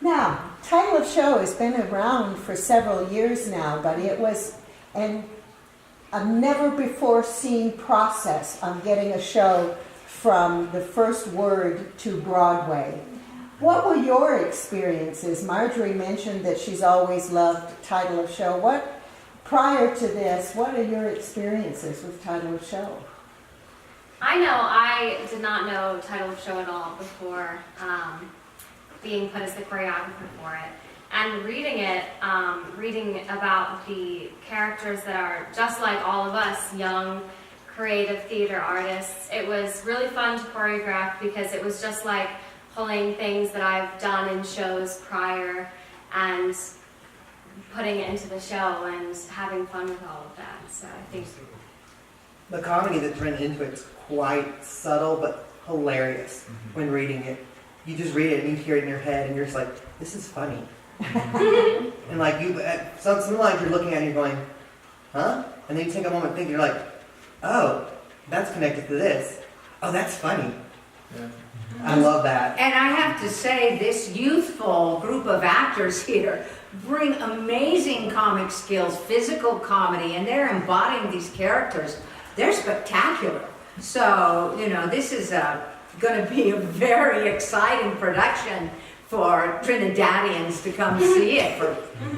Now, title of show has been around for several years now, but it was a never before seen process of getting a show from the first word to Broadway. What were your experiences? Marjorie mentioned that she's always loved title of show. Prior to this, what are your experiences with title of show? I know I did not know title of show at all before being put as the choreographer for it. And reading it, reading about the characters that are just like all of us, young, creative theater artists, it was really fun to choreograph because it was just like pulling things that I've done in shows prior and putting it into the show and having fun with all of that. So I think the comedy that's written into it is quite subtle but hilarious when reading it. You just read it and you hear it in your head and you're just like, this is funny. And like you, some lines you're looking at and you're going, huh? And then you take a moment and think, you're like, oh, that's connected to this. Oh, that's funny. Yeah. I love that. And I have to say, this youthful group of actors here bring amazing comic skills, physical comedy, and they're embodying these characters. They're spectacular. So, you know, this is going to be a very exciting production for Trinidadians to come see it.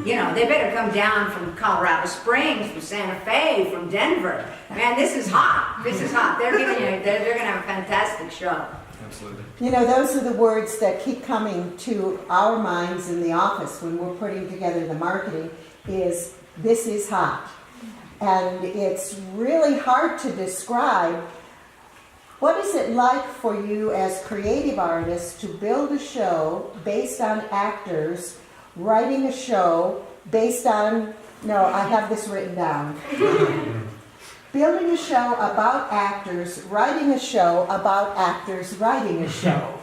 You know, they better come down from Colorado Springs, from Santa Fe, from Denver. Man, this is hot. This is hot. They're going to have a fantastic show. Absolutely. You know, those are the words that keep coming to our minds in the office when we're putting together the marketing is, this is hot. And it's really hard to describe. What is it like for you as creative artists to build a show based on actors, writing a show based on, no, I have this written down. Building a show about actors, writing a show about actors, writing a show.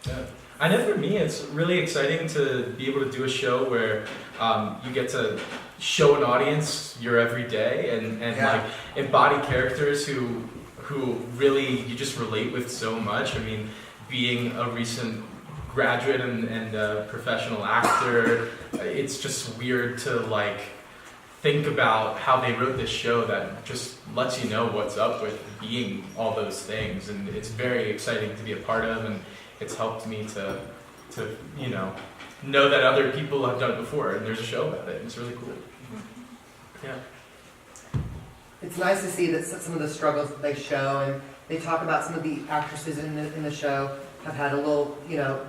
Yeah. I know for me it's really exciting to be able to do a show where you get to show an audience your everyday and like embody characters who really you just relate with so much. I mean, being a recent graduate and a professional actor, it's just weird to like think about how they wrote this show that just lets you know what's up with being all those things, and it's very exciting to be a part of, and it's helped me to you know that other people have done it before and there's a show about it. It's really cool. Yeah. It's nice to see that some of the struggles that they show, and they talk about some of the actresses in the show have had a little, you know,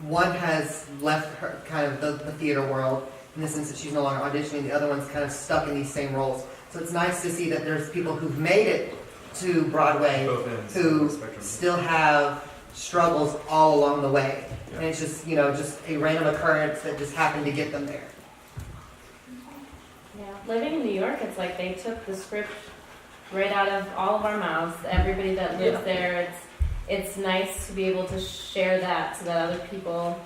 one has left her kind of the theater world in the sense that she's no longer auditioning, the other one's kind of stuck in these same roles. So it's nice to see that there's people who've made it to Broadway who still have struggles all along the way. Yeah. And it's just, you know, just a random occurrence that just happened to get them there. Yeah, living in New York, it's like they took the script right out of all of our mouths. Everybody that lives there, it's nice to be able to share that so that other people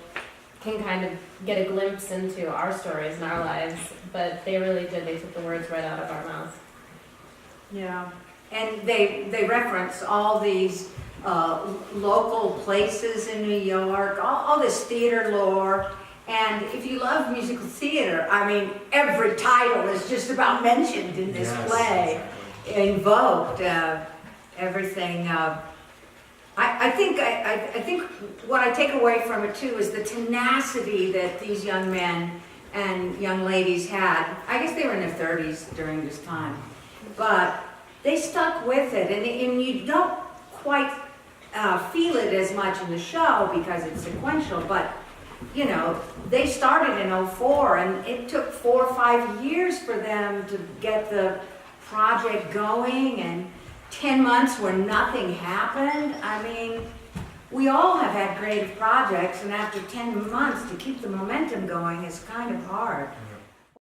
can kind of get a glimpse into our stories and our lives. But they really did. They took the words right out of our mouths. Yeah, and they reference all these local places in New York, all this theater lore. And if you love musical theater, I mean, every title is just about mentioned in this play, invoked, everything. I think what I take away from it too is the tenacity that these young men and young ladies had. I guess they were in their 30s during this time, but they stuck with it, and you don't quite feel it as much in the show because it's sequential, but you know, they started in '04 and it took 4 or 5 years for them to get the project going, and 10 months where nothing happened. I mean, we all have had creative projects, and after 10 months to keep the momentum going is kind of hard.